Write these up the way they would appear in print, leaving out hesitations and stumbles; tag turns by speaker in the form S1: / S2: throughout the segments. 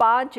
S1: 5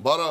S2: 12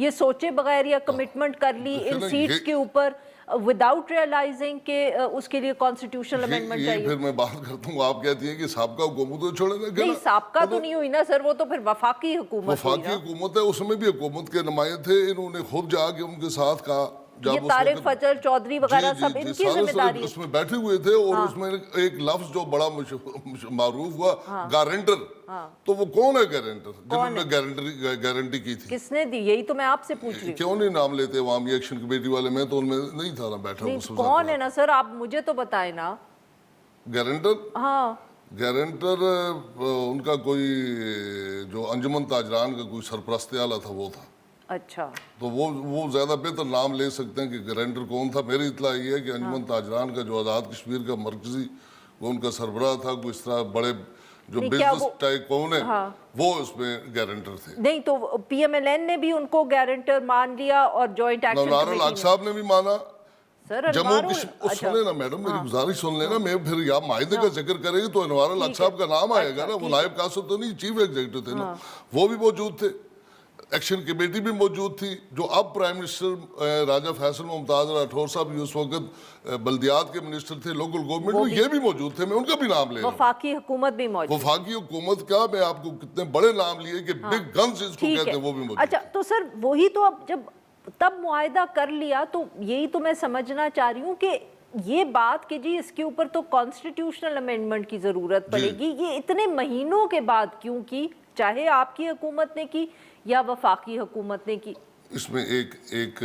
S1: یہ سوچے بغیر یا کمٹمنٹ کر لی ان سیٹس کے اوپر وداؤٹ ریئلائزنگ کہ اس کے لیے کانسٹیٹیوشنل امینڈمنٹ
S2: یہ
S1: چاہیے.
S2: پھر میں بات کرتا ہوں، آپ کہتی ہیں کہ سابقہ حکومت کو چھوڑے
S1: نہیں سابقہ تو نہیں ہوئی نا سر، وہ تو پھر وفاقی حکومت ہوئی
S2: وفاقی
S1: نا.
S2: حکومت ہے، اس میں بھی حکومت کے نمائندے تھے، انہوں نے خود جا کے ان کے ساتھ کہا.
S1: یہ طارق فجر چودھری وغیرہ سب ان کی ذمہ داری ہے.
S2: اس میں بیٹھے ہوئے تھے، اور اس میں ایک لفظ جو بڑا معروف ہوا گارنٹر، تو وہ کون ہے گارنٹر جنہوں نے گارنٹی کی تھی؟
S1: کس نے دی؟ یہی تو میں آپ سے پوچھ رہی ہوں.
S2: کیوں نہیں نام لیتے عوامی ایکشن کمیٹی والے؟ میں تو ان میں نہیں تھا نا بیٹھا.
S1: کون ہے نا سر، آپ مجھے تو بتائیں نا.
S2: گارنٹر؟
S1: ہاں
S2: گارنٹر ان کا کوئی جو انجمن تاجران کا کوئی سرپرست اعلیٰ تھا، وہ تھا.
S1: اچھا،
S2: تو وہ زیادہ بہتر نام لے سکتے ہیں کہ گارنٹر کون تھا. میری اطلاع یہ ہے کہ انجمن تاجران کا جو آزاد کشمیر کا مرکزی وہ ان کا سربراہ تھا، کوئی اس طرح بڑے جو بزنس ٹائپ کون ہے وہ اس میں گارنٹر تھے.
S1: نہیں تو پی ایم ایل این نے بھی ان کو گارنٹر مان لیا اور جوائنٹ ایکشن
S2: انوار الحق صاحب نے بھی مانا. جموں کشمیر سنیں نا میڈم، میری گزارش سن لینا. میں پھر یا معاہدے کا ذکر کرے گی تو انوار الحق صاحب کا نام آئے گا نا. وہ نائب قاصد تو نہیں، چیف ایگزیکٹو تھے نا، وہ بھی موجود تھے. ایکشن کمیٹی بھی موجود تھی. جو اب پرائم منسٹر راجہ فیصل ممتاز راٹھور صاحب اس وقت بلدیات کے منسٹر تھے، لوکل گورنمنٹ، یہ بھی موجود تھے. میں ان کا بھی نام لے رہا ہوں.
S1: وفاقی حکومت بھی موجود.
S2: وفاقی حکومت کا میں آپ کو کتنے بڑے نام لیے کہ بگ گنز اس کو کہتے ہیں، وہ بھی موجود.
S1: اچھا تو سر وہی تو اب جب تب معاہدہ کر لیا تو یہی تو میں سمجھنا چاہ رہی ہوں کہ یہ بات کہ جی اس کے اوپر تو کانسٹیٹیوشنل امینڈمنٹ کی ضرورت پڑے گی، یہ اتنے مہینوں کے بعد کیوں کی؟ چاہے آپ کی حکومت نے کی یا وفاقی حکومت نے کی.
S2: اس میں ایک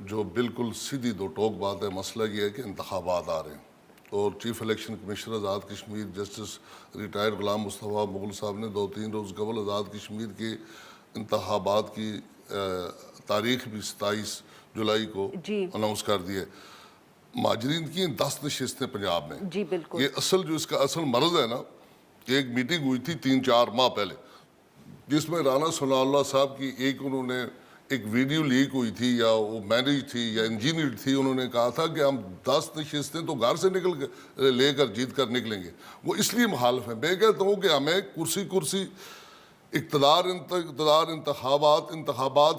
S2: جو بالکل سیدھی دو ٹوک بات ہے. مسئلہ یہ ہے کہ انتخابات آ رہے ہیں اور chief election commissioner Azad Kashmir justice retired Ghulam Mustafa Mughal صاحب نے 2-3 روز قبل آزاد کشمیر کے انتخابات کی تاریخ بھی 27 جولائی کو اناؤنس کر دی ہے. مہاجرین کی 10 نشستیں پنجاب میں.
S1: جی بالکل.
S2: یہ اصل جو اس کا اصل مرض ہے نا، ایک میٹنگ ہوئی تھی 3-4 ماہ پہلے جس میں رانا ثناء اللہ صاحب کی انہوں نے ایک ویڈیو لیک ہوئی تھی، یا وہ مینیج تھی یا انجینئر تھی. انہوں نے کہا تھا کہ ہم 10 نشستیں تو گھر سے لے کر جیت کر نکلیں گے. وہ اس لیے مخالف ہیں. میں کہتا ہوں کہ ہمیں کرسی اقتدار انتخابات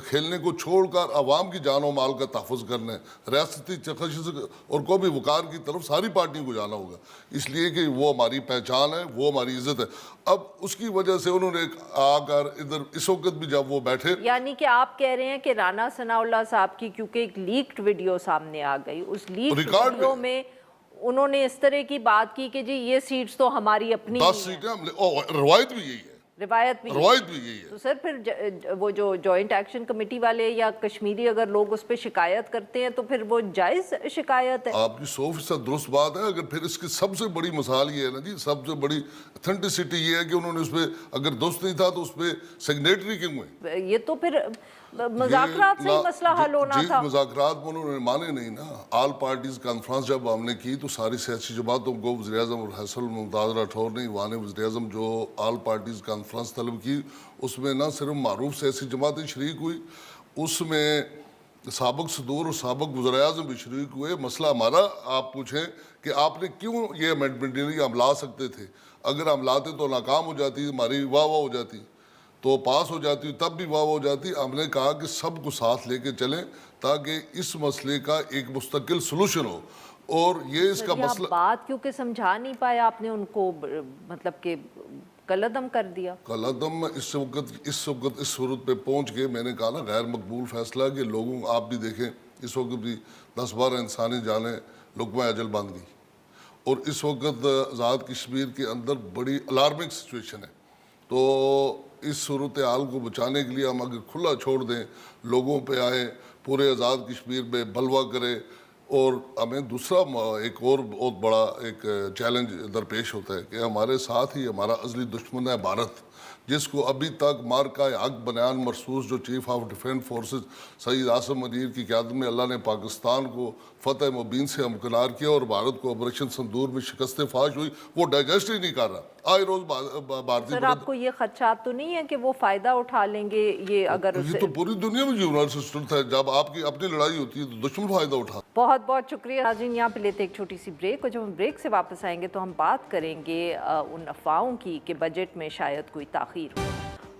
S2: کھیلنے کو چھوڑ کر عوام کی جان و مال کا تحفظ کرنا ہے. ریاستی تخصص اور قومی وقار کی طرف ساری پارٹیوں کو جانا ہوگا، اس لیے کہ وہ ہماری پہچان ہے، وہ ہماری عزت ہے. اب اس کی وجہ سے انہوں نے آ کر ادھر اس وقت بھی جب وہ بیٹھے،
S1: یعنی کہ آپ کہہ رہے ہیں کہ رانا ثناء اللہ صاحب کی کیونکہ ایک لیکڈ ویڈیو سامنے آ گئی، اس لیکڈ ویڈیو میں انہوں نے اس طرح کی بات کی کہ جی یہ سیٹس تو ہماری اپنی
S2: 10 سیٹیں ہم روایت بھی یہی ہے.
S1: روایت بھی
S2: یہی ہے.
S1: تو سر پھر وہ جو جوائنٹ ایکشن کمیٹی والے یا کشمیری اگر لوگ اس پہ شکایت کرتے ہیں تو پھر وہ جائز شکایت ہے؟
S2: آپ کی 100% درست بات ہے. اگر پھر اس کی سب سے بڑی مثال یہ ہے نا جی، سب سے بڑی اتھینٹسٹی یہ ہے کہ انہوں نے اس پہ اگر دوست نہیں تھا تو اس پہ سگنیٹری کیوں ہوئے؟
S1: یہ تو پھر مذاکرات سے ہی مسئلہ حل ہونا تھا.
S2: مذاکرات میں انہوں نے مانے نہیں نا. آل پارٹیز کانفرنس جب ہم نے کی تو ساری سیاسی جماعتوں کو وزیر اعظم اور فیصل ممتاز راٹھور نے ایوان وزیر اعظم جو آل پارٹیز کانفرنس طلب کی، اس میں نہ صرف معروف سیاسی جماعتیں شریک ہوئی، اس میں سابق صدور اور سابق وزیر اعظم بھی شریک ہوئے. مسئلہ ہمارا آپ پوچھیں کہ آپ نے کیوں یہ امینڈمنٹ نہیں، ہم لا سکتے تھے. اگر ہم لاتے تو ناکام ہو جاتی، ہماری واہ ہو جاتی، تو پاس ہو جاتی، تب بھی واہ ہو جاتی. ہم نے کہا کہ سب کو ساتھ لے کے چلیں تاکہ اس مسئلے کا ایک مستقل سلوشن ہو. اور یہ اس کا مسئلہ
S1: بات کیونکہ سمجھا نہیں پایا آپ نے ان کو، مطلب کہ کلعدم کر دیا.
S2: کلعدم اس وقت اس صورت پہ پہنچ کے میں نے کہا نا غیر مقبول فیصلہ کہ لوگوں آپ بھی دیکھیں اس وقت بھی 10-12 انسانی جانیں لقمہ اجل باندھ گئی. اور اس وقت آزاد کشمیر کے اندر بڑی الارمنگ سچویشن ہے. تو اس صورتحال کو بچانے کے لیے ہم اگر کھلا چھوڑ دیں، لوگوں پہ آئے، پورے آزاد کشمیر میں بلوا کرے، اور ہمیں دوسرا ایک اور بہت بڑا ایک چیلنج درپیش ہوتا ہے کہ ہمارے ساتھ ہی ہمارا ازلی دشمن ہے بھارت، جس کو ابھی تک مارکہ حق بنیان مرسوس جو چیف آف ڈیفینس فورسز سعید عاصم منیر کی قیادت میں اللہ نے پاکستان کو فتح مبین سے ہمکنار کیا اور بھارت کو آپریشن سندور میں شکست فاش ہوئی، وہ ڈائجسٹ ہی نہیں کر رہا. آئے روز بھارتی
S1: سر آپ کو یہ خدشات تو نہیں ہے کہ وہ فائدہ اٹھا لیں گے؟ یہ
S2: تو پوری دنیا میں یونیورسل سسٹم ہے، جب آپ کی اپنی لڑائی ہوتی ہے تو دشمن فائدہ اٹھا.
S1: بہت بہت شکریہ ناظرین. یہاں پہ لیتے ایک چھوٹی سی بریک، اور جب ہم بریک سے واپس آئیں گے تو ہم بات کریں گے ان افواہوں کی کہ بجٹ میں شاید کوئی تاخیر ہو.